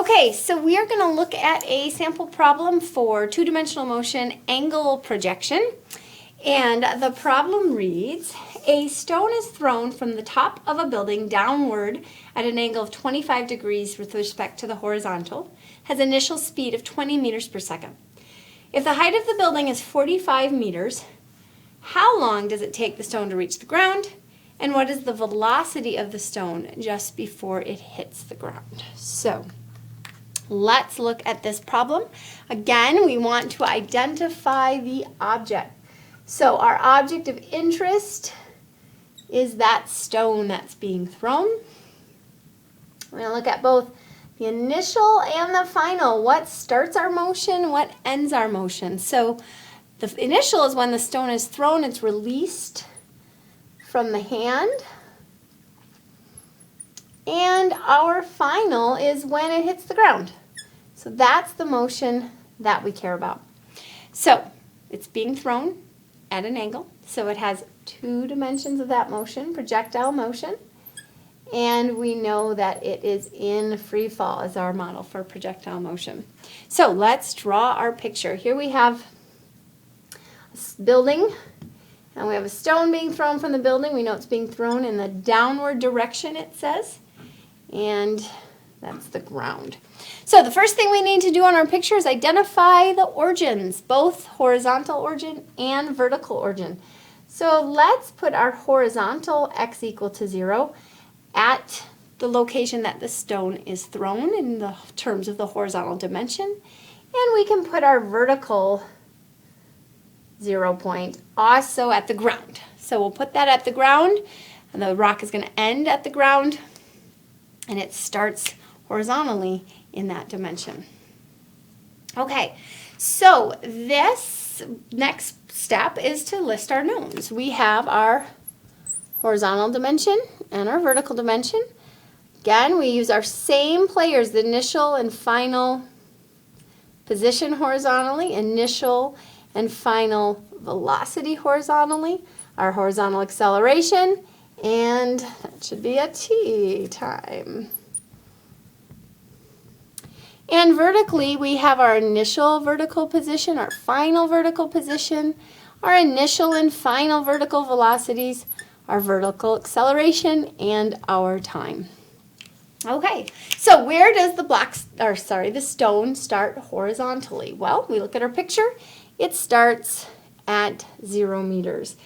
Okay, so we are going to look at a sample problem for two-dimensional motion angle projection. And the problem reads, a stone is thrown from the top of a building downward at an angle of 25 degrees with respect to the horizontal, has initial speed of 20 meters per second. If the height of the building is 45 meters, how long does it take the stone to reach the ground? And what is the velocity of the stone just before it hits the ground? So, let's look at this problem. Again, we want to identify the object. So our object of interest is that stone that's being thrown. We're going to look at both the initial and the final. What starts our motion? What ends our motion? So the initial is when the stone is thrown. It's released from the hand. And our final is when it hits the ground. So that's the motion that we care about. So it's being thrown at an angle. So it has two dimensions of that motion, projectile motion. And we know that it is in free fall as our model for projectile motion. So let's draw our picture. Here we have a building. And we have a stone being thrown from the building. We know it's being thrown in the downward direction, it says. And that's the ground. So the first thing we need to do on our picture is identify the origins, both horizontal origin and vertical origin. So let's put our horizontal x equal to 0 at the location that the stone is thrown in the terms of the horizontal dimension. And we can put our vertical 0 point also at the ground. So we'll put that at the ground, and the rock is going to end at the ground, and it starts horizontally in that dimension. Okay, so this next step is to list our knowns. We have our horizontal dimension and our vertical dimension. Again, we use our same players, the initial and final position horizontally, initial and final velocity horizontally, our horizontal acceleration, and that should be a t time. And vertically, we have our initial vertical position, our final vertical position, our initial and final vertical velocities, our vertical acceleration, and our time. Okay, so where does the stone start horizontally? Well, we look at our picture. It starts at 0 meters.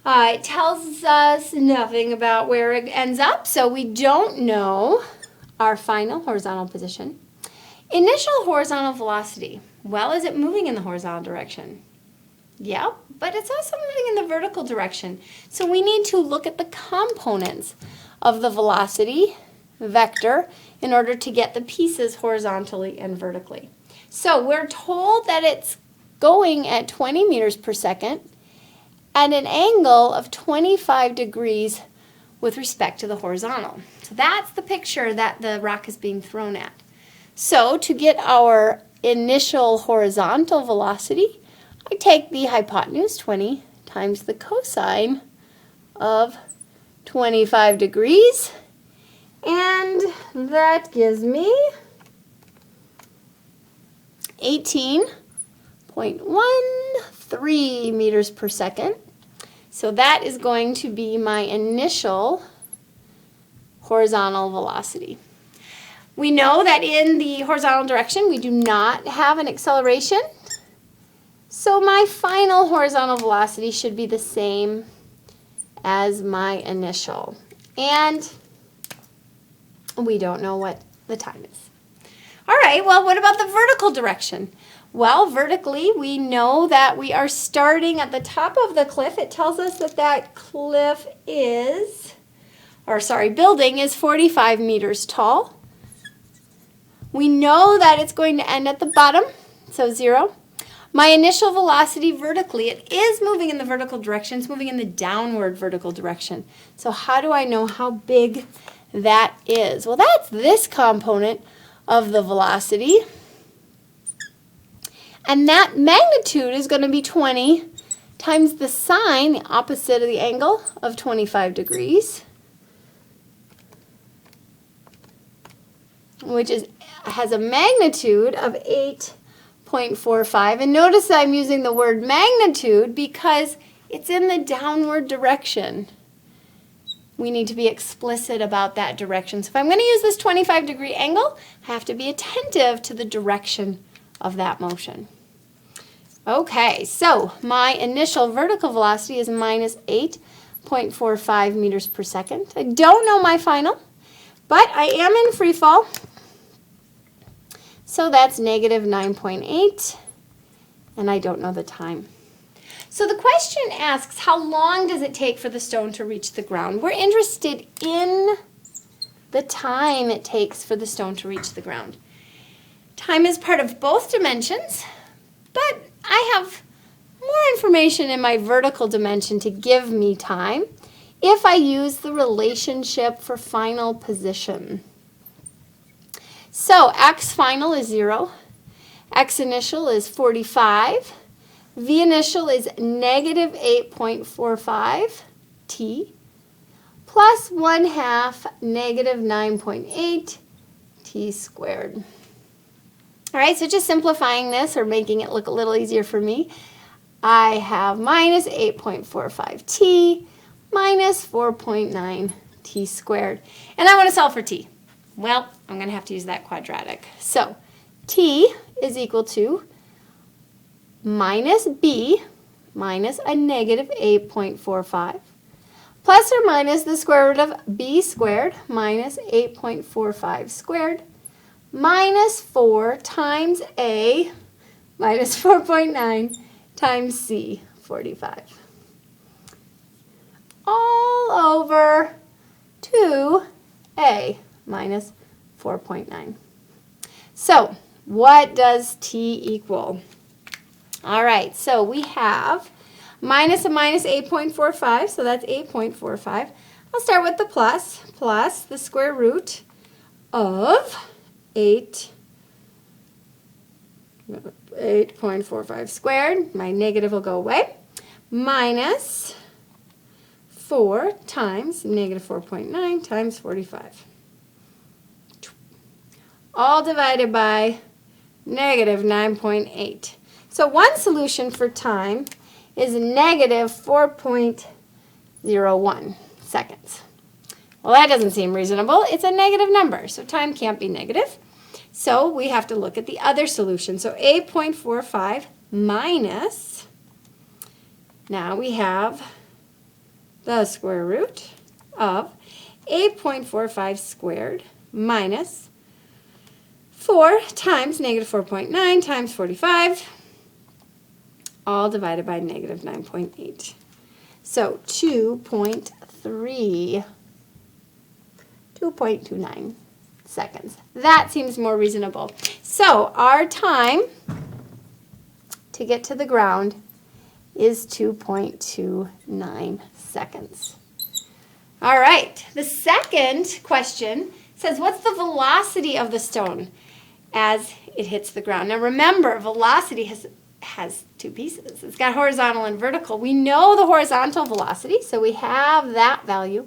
It tells us nothing about where it ends up, so we don't know our final horizontal position. Initial horizontal velocity. Well, is it moving in the horizontal direction? Yeah, but it's also moving in the vertical direction. So we need to look at the components of the velocity vector in order to get the pieces horizontally and vertically. So we're told that it's going at 20 meters per second at an angle of 25 degrees with respect to the horizontal. So that's the picture that the rock is being thrown at. So to get our initial horizontal velocity, I take the hypotenuse, 20, times the cosine of 25 degrees, and that gives me 18.13 meters per second. So that is going to be my initial horizontal velocity. We know that in the horizontal direction we do not have an acceleration. So my final horizontal velocity should be the same as my initial. And we don't know what the time is. All right, well, what about the vertical direction? Well, vertically, we know that we are starting at the top of the cliff. It tells us that that cliff is, building is 45 meters tall. We know that it's going to end at the bottom, so 0. My initial velocity vertically, it is moving in the vertical direction. It's moving in the downward vertical direction. So how do I know how big that is? Well, that's this component of the velocity. And that magnitude is going to be 20 times the sine, the opposite of the angle, of 25 degrees. which has a magnitude of 8.45. And notice that I'm using the word magnitude because it's in the downward direction. We need to be explicit about that direction. So if I'm going to use this 25-degree angle, I have to be attentive to the direction of that motion. Okay, so my initial vertical velocity is minus 8.45 meters per second. I don't know my final, but I am in free fall. So that's negative 9.8, and I don't know the time. So the question asks, how long does it take for the stone to reach the ground? We're interested in the time it takes for the stone to reach the ground. Time is part of both dimensions, but I have more information in my vertical dimension to give me time if I use the relationship for final position. So x final is 0, x initial is 45, v initial is negative 8.45 t, plus 1/2 negative 9.8 t squared. All right, so just simplifying this or making it look a little easier for me, I have minus 8.45 t minus 4.9 t squared. And I want to solve for t. Well, I'm going to have to use that quadratic. So t is equal to minus b minus a negative 8.45 plus or minus the square root of b squared minus 8.45 squared minus 4 times a minus 4.9 times c, 45. All over 2a minus 4.9. So what does t equal? All right, so we have minus a minus 8.45, so that's 8.45. I'll start with the plus the square root of 8.45 squared. My negative will go away. Minus 4 times negative 4.9 times 45. All divided by negative 9.8. So one solution for time is negative 4.01 seconds. Well, that doesn't seem reasonable. It's a negative number, so time can't be negative. So we have to look at the other solution. So 8.45 minus, now we have the square root of 8.45 squared minus 4 times negative 4.9 times 45, all divided by negative 9.8. So 2.29 seconds. That seems more reasonable. So our time to get to the ground is 2.29 seconds. All right, the second question says, what's the velocity of the stone as it hits the ground? Now remember, velocity has two pieces. It's got horizontal and vertical. We know the horizontal velocity, so we have that value,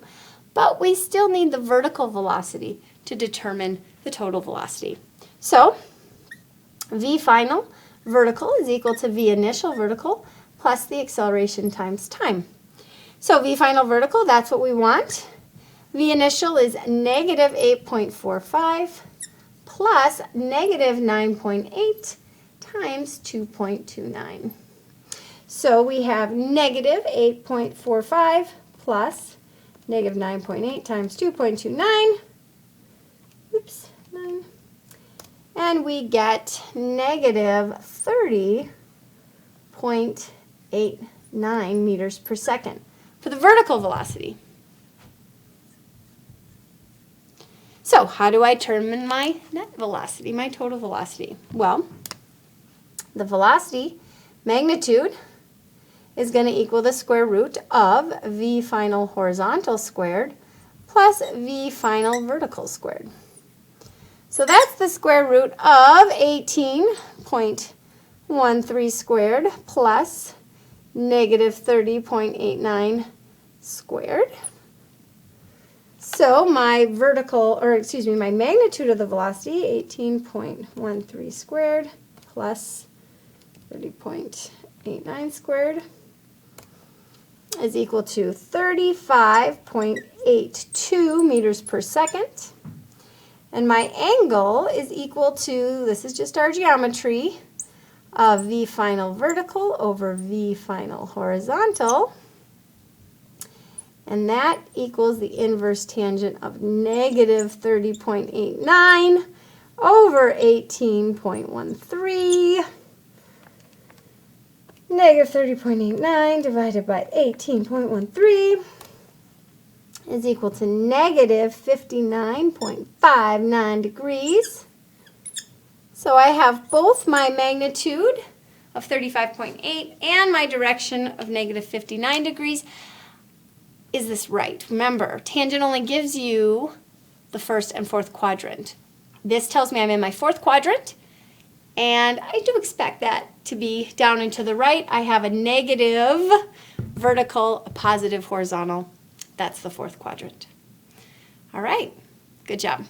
but we still need the vertical velocity to determine the total velocity. So v final vertical is equal to v initial vertical plus the acceleration times time. So v final vertical, that's what we want. V initial is negative 8.45 plus negative 9.8 times 2.29. So we have negative 8.45 plus negative 9.8 times 2.29. Oops, 9. And we get negative 30.89 meters per second for the vertical velocity. So how do I determine my net velocity, my total velocity? Well, the velocity magnitude is going to equal the square root of v final horizontal squared plus v final vertical squared. So that's the square root of 18.13 squared plus negative 30.89 squared. So my my magnitude of the velocity, 18.13 squared plus 30.89 squared, is equal to 35.82 meters per second. And my angle is equal to, this is just our geometry, of V final vertical over V final horizontal. And that equals the inverse tangent of negative 30.89 over 18.13. Negative 30.89 divided by 18.13 is equal to negative 59.59 degrees. So I have both my magnitude of 35.8 and my direction of negative 59 degrees. Is this right? Remember, tangent only gives you the first and fourth quadrant. This tells me I'm in my fourth quadrant, and I do expect that to be down and to the right. I have a negative vertical, a positive horizontal. That's the fourth quadrant. All right, good job.